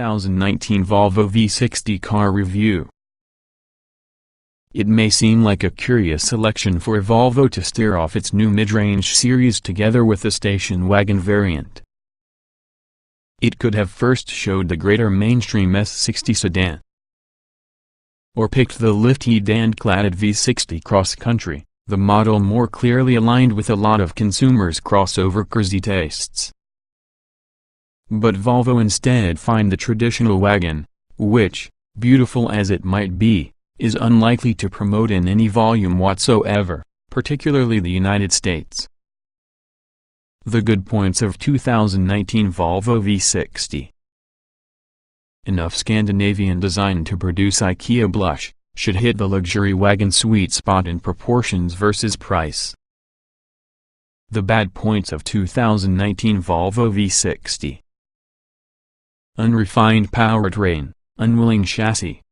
2019 Volvo V60 car review. It may seem like a curious selection for Volvo to steer off its new mid-range series together with the station wagon variant. It could have first showed the greater mainstream S60 sedan, or picked the lifted and cladded V60 Cross Country, the model more clearly aligned with a lot of consumers' crossover crazy tastes. But Volvo instead find the traditional wagon, which, beautiful as it might be, is unlikely to promote in any volume whatsoever, particularly the United States. The good points of 2019 Volvo V60. Enough Scandinavian design to produce IKEA blush, should hit the luxury wagon sweet spot in proportions versus price. The bad points of 2019 Volvo V60. Unrefined powertrain, unwilling chassis.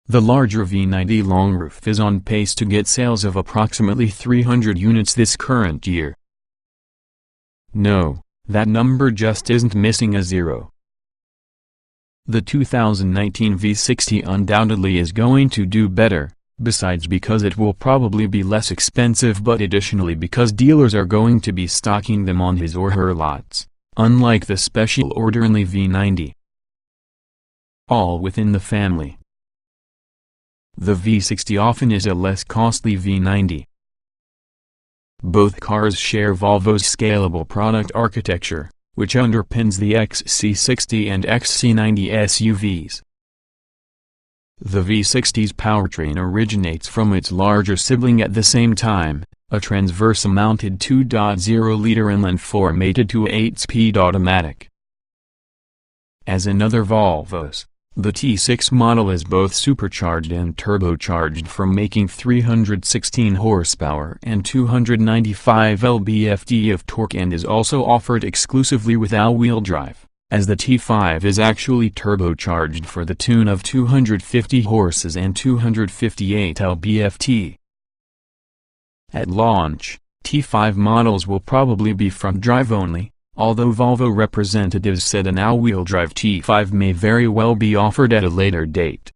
The larger V90 long roof is on pace to get sales of approximately 300 units this current year. No, that number just isn't missing a zero. The 2019 V60 undoubtedly is going to do better, besides because it will probably be less expensive, but additionally because dealers are going to be stocking them on his or her lots, unlike the special order-only V90. All within the family. The V60 often is a less costly V90. Both cars share Volvo's scalable product architecture, which underpins the XC60 and XC90 SUVs. The V60's powertrain originates from its larger sibling at the same time, a transverse-mounted 2.0-liter inline 4 mated to a 8-speed automatic. As in other Volvos, the T6 model is both supercharged and turbocharged from making 316 horsepower and 295 lb-ft of torque, and is also offered exclusively with all-wheel drive, as the T5 is actually turbocharged for the tune of 250 horses and 258 lb-ft. At launch, T5 models will probably be front-drive only, although Volvo representatives said an all-wheel drive T5 may very well be offered at a later date.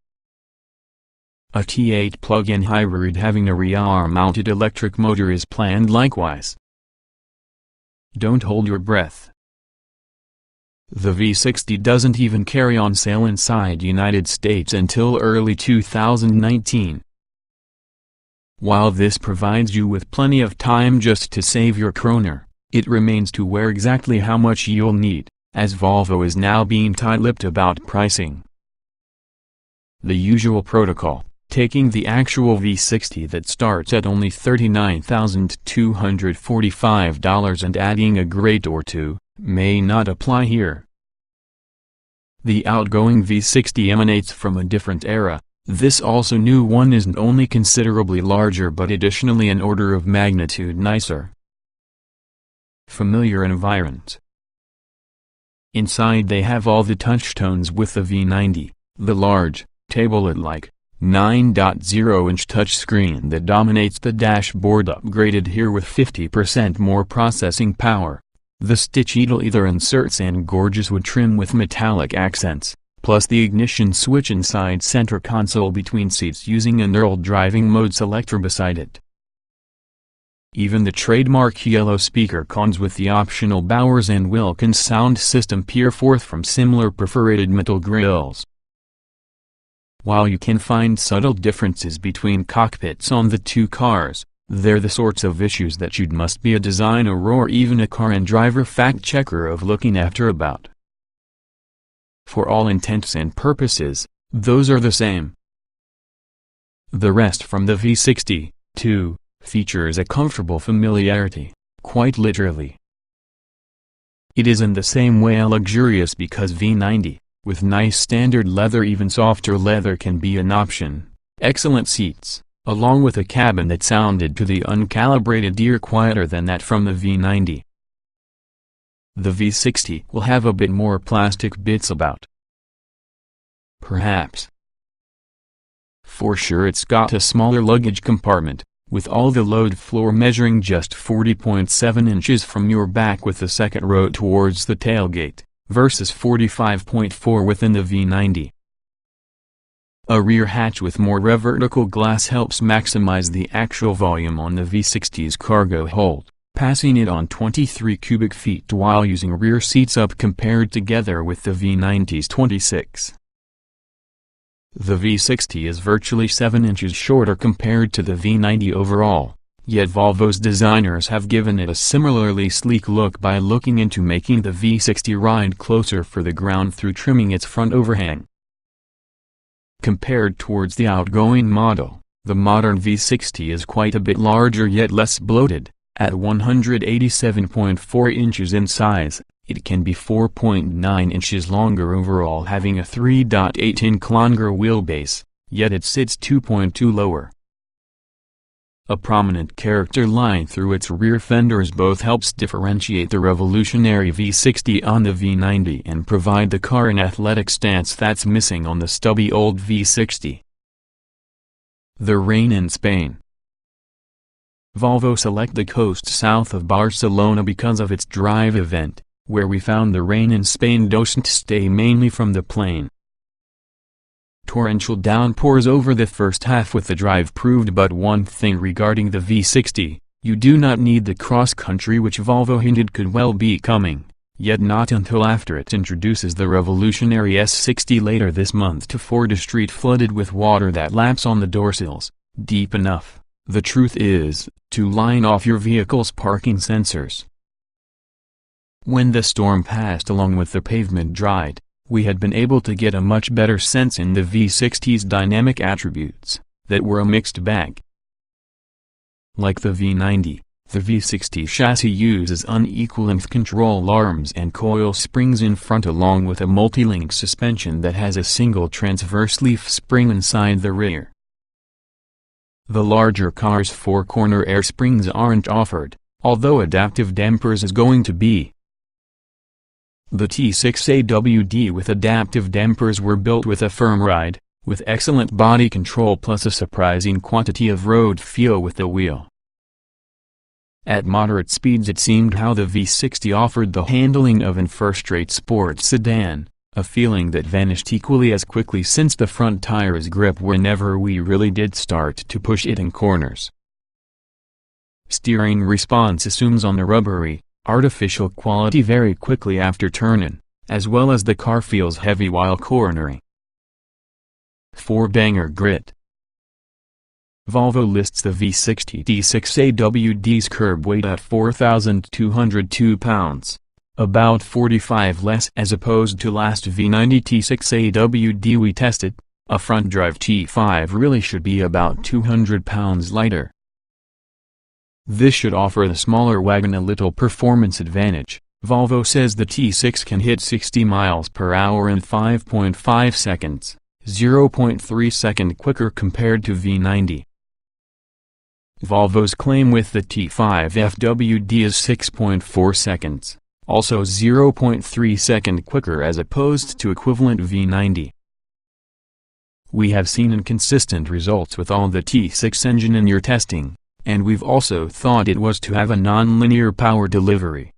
A T8 plug-in hybrid having a rear-mounted electric motor is planned likewise. Don't hold your breath. The V60 doesn't even carry on sale inside United States until early 2019. While this provides you with plenty of time just to save your kroner, it remains to where exactly how much you'll need, as Volvo is now being tight-lipped about pricing. The usual protocol, taking the actual V60 that starts at only $39,245 and adding a grade or two, may not apply here. The outgoing V60 emanates from a different era. This also new one isn't only considerably larger but additionally an order of magnitude nicer. Familiar environs. Inside they have all the touchtones with the V90, the large, tablet-like, 9.0-inch touchscreen that dominates the dashboard, upgraded here with 50% more processing power, the stitched leather inserts and gorgeous wood trim with metallic accents, plus the ignition switch inside center console between seats using a knurled driving mode selector beside it. Even the trademark yellow speaker cones with the optional Bowers & Wilkins sound system peer forth from similar perforated metal grills. While you can find subtle differences between cockpits on the two cars, they're the sorts of issues that you'd must be a designer or even a car and driver fact-checker of looking after about. For all intents and purposes, those are the same. The rest from the V60, too, features a comfortable familiarity, quite literally. It is in the same way luxurious because V90, with nice standard leather, even softer leather can be an option, excellent seats, along with a cabin that sounded to the uncalibrated ear quieter than that from the V90. The V60 will have a bit more plastic bits about. Perhaps. For sure it's got a smaller luggage compartment, with all the load floor measuring just 40.7 inches from your back with the second row towards the tailgate, versus 45.4 within the V90. A rear hatch with more vertical glass helps maximize the actual volume on the V60's cargo hold, passing it on 23 cubic feet while using rear seats up compared together with the V90's 26. The V60 is virtually 7 inches shorter compared to the V90 overall, yet Volvo's designers have given it a similarly sleek look by looking into making the V60 ride closer for the ground through trimming its front overhang. Compared towards the outgoing model, the modern V60 is quite a bit larger yet less bloated. At 187.4 inches in size, it can be 4.9 inches longer overall, having a 3.8-inch longer wheelbase, yet it sits 2.2 lower. A prominent character line through its rear fenders both helps differentiate the revolutionary V60 on the V90 and provide the car an athletic stance that's missing on the stubby old V60. The rain in Spain. Volvo select the coast south of Barcelona because of its drive event, where we found the rain in Spain doesn't stay mainly from the plain. Torrential downpours over the first half with the drive proved but one thing regarding the V60: you do not need the cross country which Volvo hinted could well be coming, yet not until after it introduces the revolutionary S60 later this month to ford a street flooded with water that laps on the doorsills, deep enough, the truth is, to line off your vehicle's parking sensors. When the storm passed along with the pavement dried, we had been able to get a much better sense in the V60's dynamic attributes, that were a mixed bag. Like the V90, the V60 chassis uses unequal length control arms and coil springs in front along with a multi-link suspension that has a single transverse leaf spring inside the rear. The larger car's four-corner air springs aren't offered, although adaptive dampers is going to be. The T6 AWD with adaptive dampers were built with a firm ride, with excellent body control plus a surprising quantity of road feel with the wheel. At moderate speeds it seemed how the V60 offered the handling of an first-rate sports sedan, a feeling that vanished equally as quickly since the front tire's grip whenever we really did start to push it in corners. Steering response assumes on the rubbery, artificial quality very quickly after turning, as well as the car feels heavy while cornering. 4-banger grit. Volvo lists the V60 T6 AWD's curb weight at 4,202 pounds, about 45 less as opposed to last V90 T6 AWD we tested. A front-drive T5 really should be about 200 pounds lighter. This should offer the smaller wagon a little performance advantage. Volvo says the T6 can hit 60 miles per hour in 5.5 seconds, 0.3 seconds quicker compared to V90. Volvo's claim with the T5 FWD is 6.4 seconds, also 0.3 seconds quicker as opposed to equivalent V90. We have seen inconsistent results with all the T6 engine in your testing, and we've also thought it was to have a non-linear power delivery.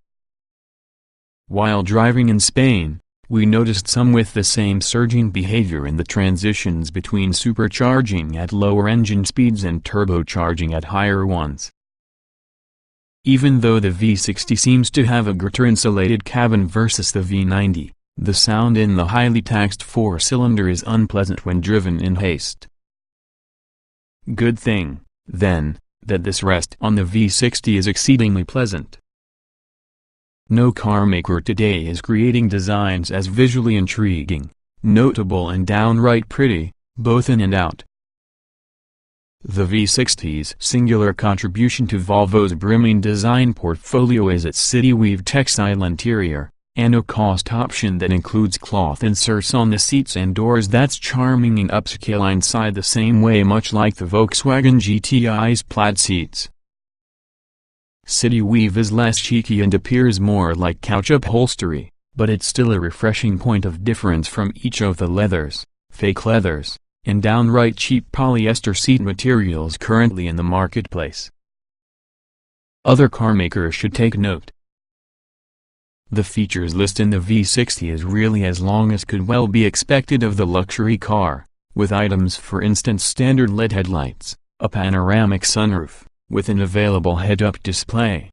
While driving in Spain, we noticed some with the same surging behavior in the transitions between supercharging at lower engine speeds and turbocharging at higher ones. Even though the V60 seems to have a greater-insulated cabin versus the V90, the sound in the highly taxed four-cylinder is unpleasant when driven in haste. Good thing, then, that this rest on the V60 is exceedingly pleasant. No carmaker today is creating designs as visually intriguing, notable and downright pretty, both in and out. The V60's singular contribution to Volvo's brimming design portfolio is its city-weaved textile interior, a no-cost option that includes cloth inserts on the seats and doors that's charming and upscale inside the same way much like the Volkswagen GTI's plaid seats. City weave is less cheeky and appears more like couch upholstery, but it's still a refreshing point of difference from each of the leathers, fake leathers, and downright cheap polyester seat materials currently in the marketplace. Other carmakers should take note. The features list in the V60 is really as long as could well be expected of the luxury car, with items for instance standard LED headlights, a panoramic sunroof, with an available head-up display.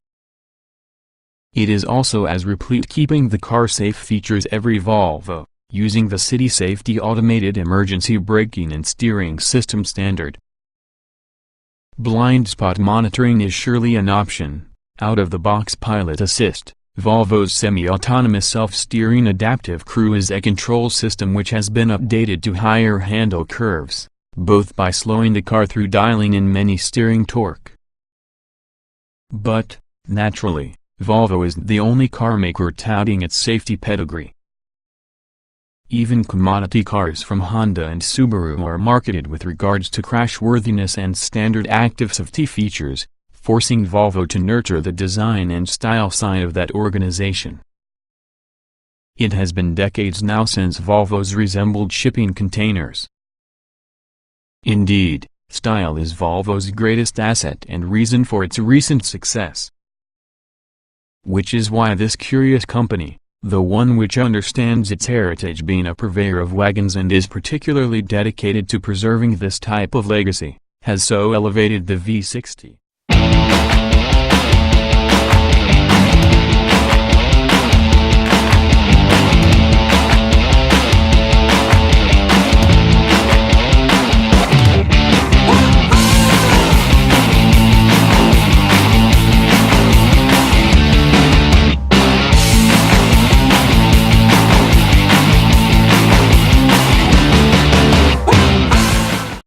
It is also as replete, keeping the car safe features every Volvo, using the city safety automated emergency braking and steering system standard. Blind spot monitoring is surely an option. Out-of-the-box pilot assist, Volvo's semi-autonomous self-steering adaptive cruise control system, which has been updated to higher handle curves, both by slowing the car through dialing in many steering torque. But, naturally, Volvo isn't the only carmaker touting its safety pedigree. Even commodity cars from Honda and Subaru are marketed with regards to crashworthiness and standard active safety features, forcing Volvo to nurture the design and style side of that organization. It has been decades now since Volvos resembled shipping containers. Indeed, style is Volvo's greatest asset and reason for its recent success. Which is why this curious company, the one which understands its heritage being a purveyor of wagons and is particularly dedicated to preserving this type of legacy, has so elevated the V60.